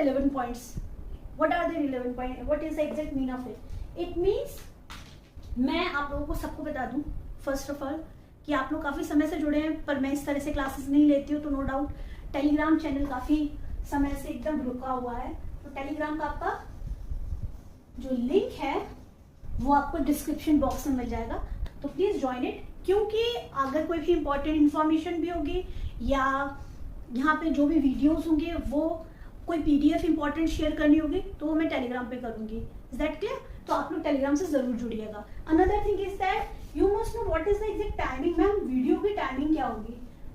relevant points? What are the relevant points? What is the exact meaning of it? It means मैं आप लोगों को सबको बता दूं फर्स्ट ऑफ ऑल कि आप लोग काफ़ी समय से जुड़े हैं, पर मैं इस तरह से क्लासेस नहीं लेती हूँ, तो नो डाउट टेलीग्राम चैनल काफ़ी समय से एकदम रुका हुआ है। तो टेलीग्राम का आपका जो लिंक है वो आपको डिस्क्रिप्शन बॉक्स में मिल जाएगा, तो प्लीज़ ज्वाइन इट। क्योंकि अगर कोई भी इंपॉर्टेंट इन्फॉर्मेशन भी होगी या यहाँ पे जो भी वीडियोस होंगे वो कोई पीडीएफ इंपॉर्टेंट शेयर करनी होगी तो वो मैं टेलीग्राम पे करूँगी। Is that clear? तो आप लोग टेलीग्राम से ज़रूर जुड़िएगा। Another thing is that you must know what is the exact timing. Ma'am video की टाइमिंग क्या होगी?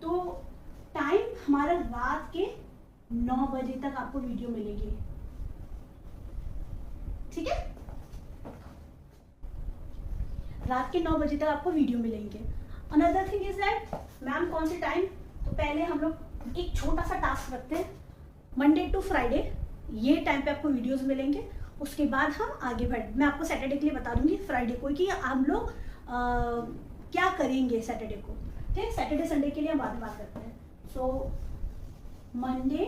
तो टाइम हमारा रात के 9 बजे तक आपको वीडियो मिलेगी, ठीक है? रात के 9 बजे तक आपको वीडियो मिलेंगे। Another thing is that ma'am कौन से टाइम? तो पहले हम लोग एक छोटा सा टास्क रखते हैं, मंडे टू फ्राइडे ये टाइम पे आपको वीडियोस मिलेंगे। उसके बाद हम आगे मैं आपको सैटरडे के लिए बता दूंगी, फ्राइडे को, कि हम लोग क्या करेंगे सैटरडे को, ठीक है? सैटरडे संडे के लिए हम बाद में बात करते हैं। So Monday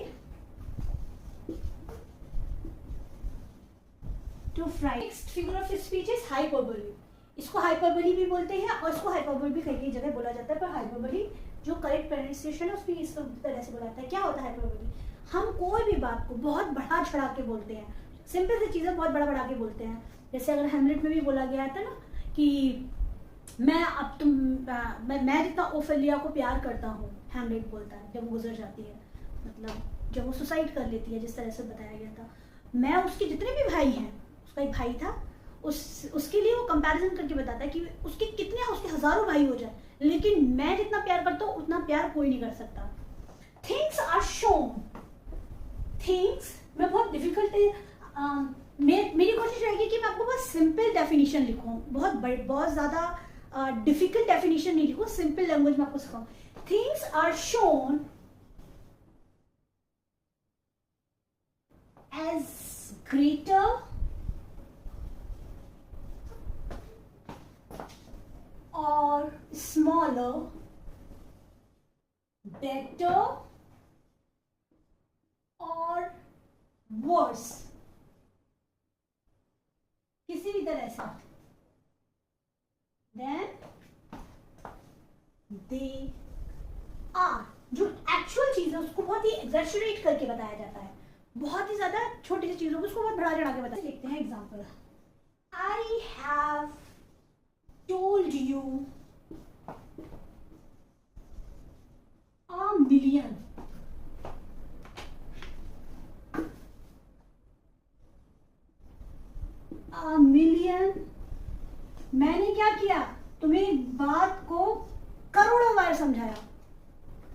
to Friday. Next figure of speech is hyperbole. इसको हाइपरबोली भी बोलते हैं और इसको हाइपरबोली भी कई कई जगह बोला जाता है, पर हाइपरबोली जो करेक्ट प्रोनाउंसिएशन है उसकी इस तरह से बोला जाता है। क्या होता है हाइपरबोली? हम कोई भी बात को बहुत बढ़ा चढ़ा के बोलते हैं, सिंपल सी चीज़ें बहुत बड़ा बढ़ा के बोलते हैं। जैसे अगर हैमलेट में भी बोला गया था ना कि मैं जितना ओफेलिया को प्यार करता हूँ, हैमलेट बोलता है जब वो गुजर जाती है, मतलब जब वो सुसाइड कर लेती है, जिस तरह से बताया गया था। मैं उसके जितने भी भाई हैं, उसका एक भाई था, उसके लिए वो कंपैरिजन करके बताता है कि उसके कितने, उसके हजारों भाई हो जाए, लेकिन मैं जितना प्यार करता हूँ उतना प्यार कोई नहीं कर सकता। Things are shown. थिंग्स में बहुत डिफिकल्ट मेरी कोशिश रहेगी कि मैं आपको बहुत सिंपल डेफिनेशन लिखूं, बहुत ज्यादा डिफिकल्ट डेफिनेशन नहीं लिखूं, सिंपल लैंग्वेज में आपको सिखाऊं। Things are shown as greater or smaller, better or worse, किसी भी तरह से, then they are। जो एक्चुअल चीज है उसको बहुत ही एग्जैजरेट करके बताया जाता है, बहुत ही ज्यादा छोटी सी चीजों को उसको बहुत बढ़ा चढ़ा के बताया। देखते हैं example. I have told you a million। a million मैंने क्या किया? तुम्हें बात को करोड़ों बार समझाया।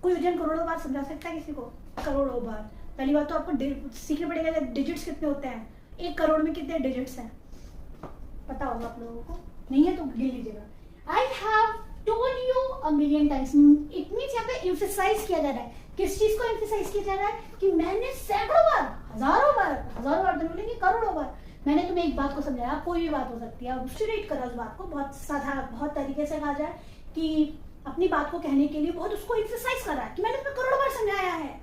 कोई वजन करोड़ों बार समझा सकता है किसी को? करोड़ों बार। पहली बात तो आपको सीखना पड़ेगा डिजिट्स कितने होते हैं, 1 करोड़ में कितने डिजिट्स हैं, पता होगा आप लोगों को, नहीं है तो गिन लीजिएगा। I have told you a million times. It means यहाँ पे एम्फसाइज किया जा रहा है। किस चीज को एम्फसाइज किया जा रहा है? कि मैंने सैकड़ों बार, हजारों बार तो बोलेंगे, करोड़ों बार मैंने तुम्हें एक बात को समझाया। कोई भी बात हो सकती है, स्ट्रेट करो उस बात को, बहुत साधा, बहुत तरीके से कहा जाए कि अपनी बात को कहने के लिए बहुत उसको एम्फसाइज कर रहा है कि मैंने तुम्हें करोड़ों बार समझाया है।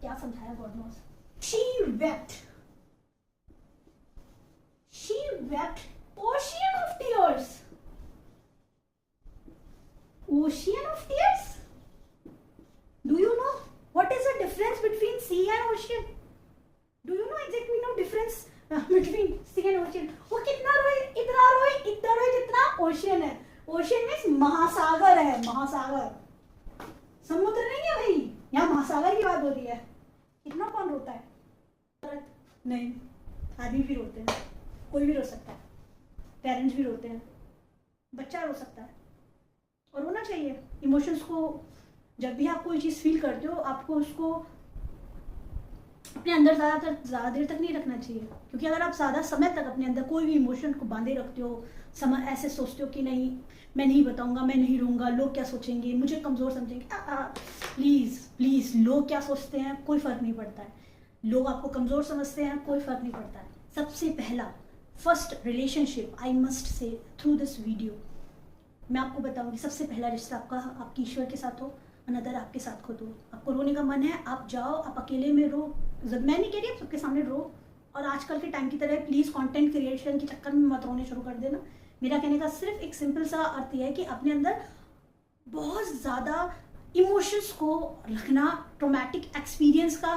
क्या समझाया? God knows. She wept. She wept ocean of tears। Ocean of tears? Do you know what is the difference between sea and ocean? Do you know exactly know difference between sea and ocean? वो कितना रोए, इतना रोए, इतना रोए जितना ocean है। Ocean means महासागर है, महासागर, समुद्र नहीं है भाई, यहाँ महासागर की बात हो रही है। इतना कौन रोता है? नहीं, आदमी भी रोते हैं, कोई भी रो सकता है, पेरेंट्स भी रोते हैं, बच्चा रो सकता है, और रोना चाहिए। इमोशंस को जब भी आप कोई चीज़ फील करते हो, आपको उसको अपने अंदर ज़्यादा देर तक नहीं रखना चाहिए, क्योंकि अगर आप ज़्यादा समय तक अपने अंदर कोई भी इमोशन को बांधे रखते हो, ऐसे सोचते हो कि नहीं मैं नहीं बताऊंगा, मैं नहीं रहूँगा, लोग क्या सोचेंगे, मुझे कमज़ोर समझेंगे। प्लीज़ लोग क्या सोचते हैं कोई फ़र्क नहीं पड़ता है, लोग आपको कमज़ोर समझते हैं कोई फ़र्क नहीं पड़ता है। सबसे पहला first relationship I must say through this video मैं आपको बताऊंगी, सबसे पहला रिश्ता आपका आपकी ईश्वर के साथ हो, अनदर आपके साथ खुद हो। आपको रोने का मन है, आप जाओ, आप अकेले में रो। मैं नहीं कह रही आप सबके सामने रो, और आजकल के टाइम की तरह प्लीज़ कंटेंट क्रिएशन के चक्कर में मत रोने शुरू कर देना। मेरा कहने का सिर्फ एक सिंपल सा अर्थ यह है कि अपने अंदर बहुत ज़्यादा इमोशंस को रखना, ट्रॉमेटिक एक्सपीरियंस का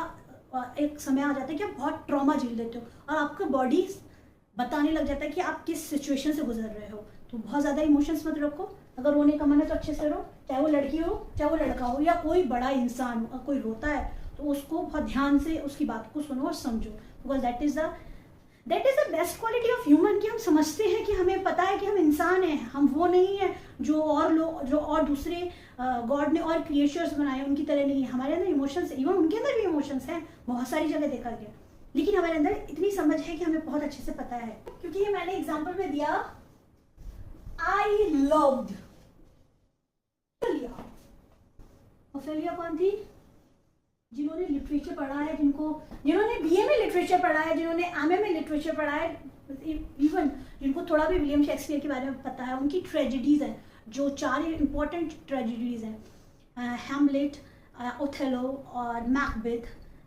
एक समय आ जाता है कि आप बहुत ट्रॉमा झेल लेते हो और आपका बॉडी बताने लग जाता है कि आप किस सिचुएशन से गुजर रहे हो। तो बहुत ज़्यादा इमोशंस मत रखो। अगर रोने का मन है तो अच्छे से रो, चाहे वो लड़की हो, चाहे वो लड़का हो, या कोई बड़ा इंसान हो। अगर कोई रोता है तो उसको बहुत ध्यान से उसकी बात को सुनो और समझो, because that is the best quality of human, कि हम समझते हैं, कि हमें पता है कि हम इंसान हैं, हम वो नहीं है जो और दूसरे गॉड ने और क्रिएचर्स बनाए उनकी तरह नहीं है। हमारे अंदर इमोशंस, इवन उनके अंदर भी इमोशंस हैं, बहुत सारी जगह देखा गया, लेकिन हमारे अंदर इतनी समझ है कि हमें बहुत अच्छे से पता है। क्योंकि ये मैंने एग्जाम्पल में दिया, आई लव्ड ओफेलिया। ओफेलिया कौन थी? जिन्होंने लिटरेचर पढ़ा है, जिन्होंने बीए में लिटरेचर पढ़ा है, जिन्होंने एमए में लिटरेचर पढ़ा है, इवन जिनको थोड़ा भी विलियम शेक्सपियर के बारे में पता है, उनकी ट्रेजेडीज हैं, जो 4 इंपॉर्टेंट ट्रेजेडीज हैं, हैमलेट, ओथेलो और मैकबेथ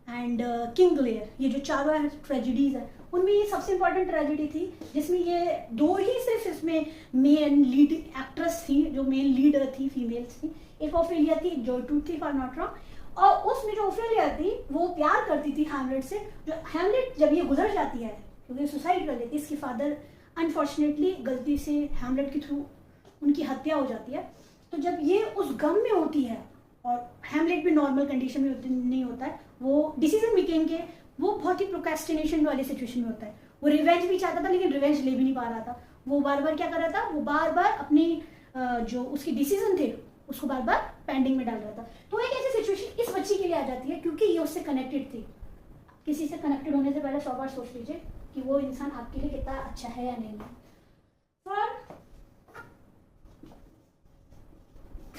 एंड किंग लियर। ये जो 4 ट्रेजेडीज हैं, उनमें ये सबसे इंपॉर्टेंट ट्रेजेडी थी, जिसमें ये 2 ही सिर्फ इसमें मेन लीड एक्ट्रेस थी, जो मेन लीडर थी, फीमेल्स थी। एक ओफेलिया थी, एक जर्ट्रूड थी, if I am not wrong. और उसमें जो ओफेलिया थी वो प्यार करती थी हैमलेट से। जो हैमलेट जब ये गुजर जाती है, क्योंकि सुसाइड कर लेती है, इसकी फादर अनफॉर्चुनेटली गलती से हैमलेट के थ्रू उनकी हत्या हो जाती है। तो जब ये उस गम में होती है, और हैमलेट भी नॉर्मल कंडीशन में नहीं होता है, वो डिसीजन मेकिंग के वो बहुत ही प्रोक्रेस्टिनेशन वाली सिचुएशन में होता है। वो रिवेंज भी चाहता था, लेकिन रिवेंज ले भी नहीं पा रहा था। वो बार बार क्या कर रहा था, वो बार बार अपनी जो उसके डिसीजन थे उसको बार बार पेंडिंग में डाल रहा था। तो एक ऐसी सिचुएशन इस बच्ची के लिए आ जाती है, क्योंकि ये उससे कनेक्टेड थी। किसी से कनेक्टेड होने से पहले 100 बार सोच लीजिए कि वो इंसान आपके लिए कितना अच्छा है या नहीं है। फॉर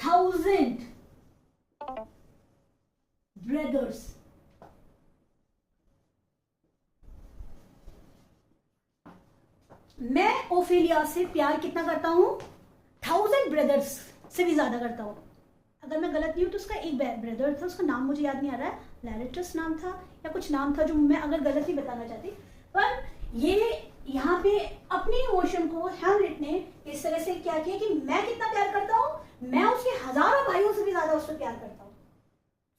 1000 ब्रदर्स, मैं ओफेलिया से प्यार कितना करता हूं? 1000 ब्रदर्स से भी ज्यादा करता हूं। अगर मैं गलत नहीं हूं तो उसका एक ब्रदर था, उसका नाम मुझे याद नहीं आ रहा है, लैरेटस नाम था या कुछ नाम था, जो मैं अगर गलत नहीं बताना चाहती। पर ये यहाँ पे अपनी इमोशन को हैमलेट ने इस तरह से क्या किया कि मैं कितना प्यार करता हूँ, मैं उसके हजारों भाइयों से भी ज्यादा उससे प्यार करता हूँ।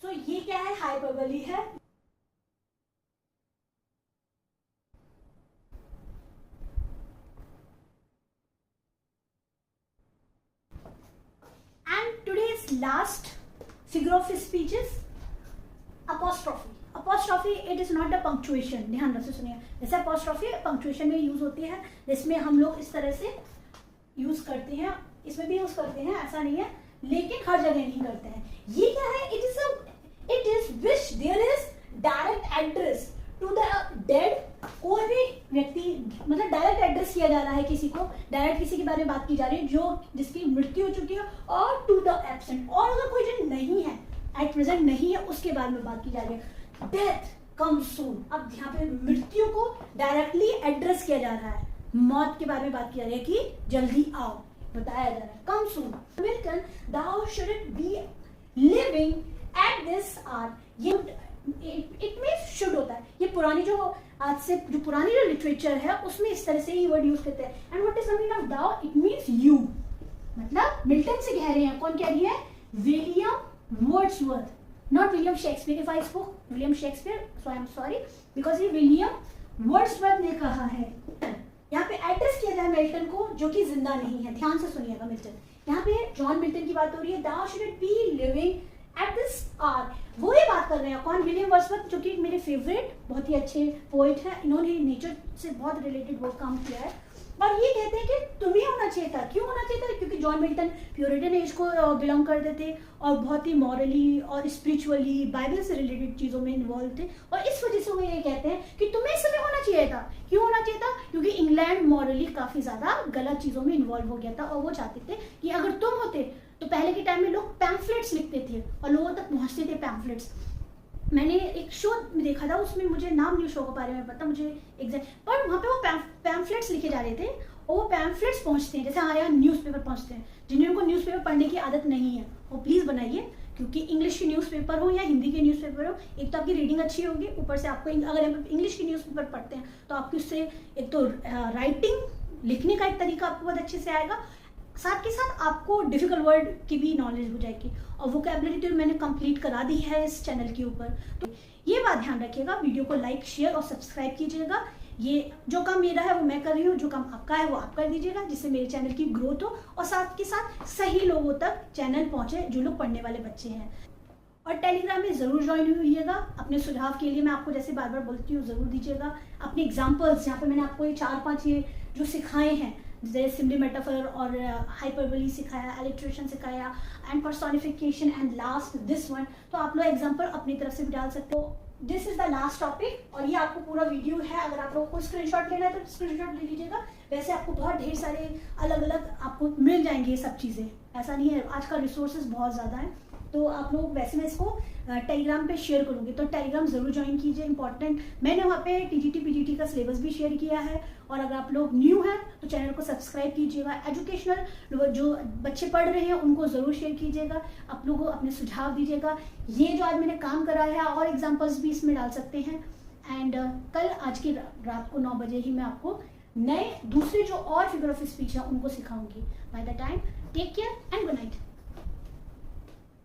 तो ये क्या है? हाइपरबोली है। And today's last figure of speech is apostrophe. Apostrophe, it is not a punctuation. ध्यान रख से सुनिए, जैसे apostrophe punctuation में यूज होती है, जिसमें हम लोग इस तरह से यूज करते हैं, इसमें भी यूज करते हैं, ऐसा नहीं है, लेकिन हर जगह नहीं करते हैं। ये क्या है? it is which there is direct address to the dead. कोई भी व्यक्ति, मतलब डायरेक्ट एड्रेस किया जा रहा है किसी को, डायरेक्ट किसी के बारे में बात की जा रही है जो जिसकी मृत्यु हो चुकी है, और टू द एब्सेंट, और अगर कोई जो नहीं है, एट प्रेजेंट नहीं है, उसके बारे में बात की जा रही है। डेथ कम सून। अब यहाँ पे मृत्यु को डायरेक्टली एड्रेस किया जा रहा है, मौत के बारे में बात की जा रही है कि जल्दी आओ, बताया जा रहा है come soon. Milton, thou shouldn't be living at this hour, ये इट मीन्स शुड होता है। ये पुरानी जो आज से जो पुरानी जो लिटरेचर है उसमें इस तरह से ही वर्ड यूज करते हैं। And what is the meaning of thou? It means you. मतलब मिल्टन से कह रहे हैं, कौन कह रही है? William Wordsworth, not William Shakespeare. If I spoke William Shakespeare, so I am sorry, because ये विलियम वर्ड्सवर्थ ने कहा है। यहाँ पे एड्रेस किया जाए मिल्टन को, जो कि जिंदा नहीं है। ध्यान से सुनिएगा, मिल्टन, यहाँ पे जॉन मिल्टन की बात हो रही है। Thou should be living at this hour, वो ही बात कर रहे हैं। कौन? विलियम वर्ड्सवर्थ, जो कि मेरे फेवरेट बहुत ही अच्छे पोइट हैं। इन्होंने नेचर से बहुत रिलेटेड बहुत काम किया है, और ये कहते हैं कि तुम्हें होना चाहिए था। क्यों होना चाहिए था? क्योंकि जॉन मिल्टन प्यूरिटन एज को बिलोंग करते थे और बहुत ही मॉरली और स्पिरिचुअली बाइबल से रिलेटेड चीज़ों में इन्वॉल्व थे, और इस वजह से वो ये कहते हैं कि तुम्हें इस समय होना चाहिए था। क्यों होना चाहिए था? क्योंकि इंग्लैंड मॉरली काफ़ी ज़्यादा गलत चीज़ों में इन्वॉल्व हो गया था, और वो चाहते थे कि अगर तुम होते तो पहले के टाइम में लोग पैम्फलेट्स लिखते थे और लोगों तक पहुँचते थे पैम्फलेट्स। मैंने एक शो में देखा था, उसमें मुझे नाम नहीं शो के बारे में पता मुझे एग्जैक्ट, पर वहाँ पे वो पैम्फलेट्स लिखे जा रहे थे, और वो पैम्फलेट्स पहुँचते हैं जैसे हमारे यहाँ न्यूज़पेपर पहुँचते हैं। जिनको न्यूज़पेपर पढ़ने की आदत नहीं है वो प्लीज़ बनाइए, क्योंकि इंग्लिश की न्यूज़पेपर हो या हिंदी के न्यूज़पेपर हो, एक तो आपकी रीडिंग अच्छी होगी, ऊपर से आपको अगर आप इंग्लिश की न्यूज़पेपर पढ़ते हैं तो आपकी उससे एक तो राइटिंग लिखने का एक तरीका आपको बहुत अच्छे से आएगा, साथ के साथ आपको डिफिकल्ट वर्ड की भी नॉलेज हो जाएगी। और वोकैबुलरी तो मैंने कंप्लीट करा दी है इस चैनल के ऊपर। तो ये बात ध्यान रखिएगा, वीडियो को लाइक शेयर और सब्सक्राइब कीजिएगा। ये जो काम मेरा है वो मैं कर रही हूँ, जो काम आपका है वो आप कर दीजिएगा, जिससे मेरे चैनल की ग्रोथ हो और साथ के साथ सही लोगों तक चैनल पहुँचे जो लोग पढ़ने वाले बच्चे हैं। और टेलीग्राम में ज़रूर ज्वाइन हुइएगा। अपने सुझाव के लिए मैं आपको जैसे बार बार बोलती हूँ ज़रूर दीजिएगा। अपने एग्जाम्पल्स जहाँ पे मैंने आपको ये 4-5 ये जो सिखाए हैं, जैसे सिम्बली मेटाफर और हाइपरबोली सिखाया, एलिट्रेशन सिखाया and personification and last this one, तो आप लोग एग्जाम्पल अपनी तरफ से भी डाल सकते हो। This is the last topic और ये आपको पूरा वीडियो है। अगर आप लोगों को स्क्रीनशॉट लेना है तो स्क्रीनशॉट ले लीजिएगा। वैसे आपको बहुत ढेर सारे अलग अलग आपको मिल जाएंगे ये सब चीज़ें, ऐसा नहीं है, आजकल रिसोर्सेज बहुत ज़्यादा हैं। तो आप लोग वैसे मैं इसको टेलीग्राम पे शेयर करूँगी, तो टेलीग्राम ज़रूर ज्वाइन कीजिए, इंपॉर्टेंट। मैंने वहाँ पे टीजीटी पीजीटी का सिलेबस भी शेयर किया है। और अगर आप लोग न्यू हैं तो चैनल को सब्सक्राइब कीजिएगा। एजुकेशनल जो बच्चे पढ़ रहे हैं उनको ज़रूर शेयर कीजिएगा। आप लोगों को अपने सुझाव दीजिएगा। ये जो आज मैंने काम करा है और एग्जाम्पल्स भी इसमें डाल सकते हैं। एंड कल आज की रात को 9 बजे ही मैं आपको नए दूसरे जो और फिगर ऑफ स्पीच है उनको सिखाऊंगी। By the time, take care and good night.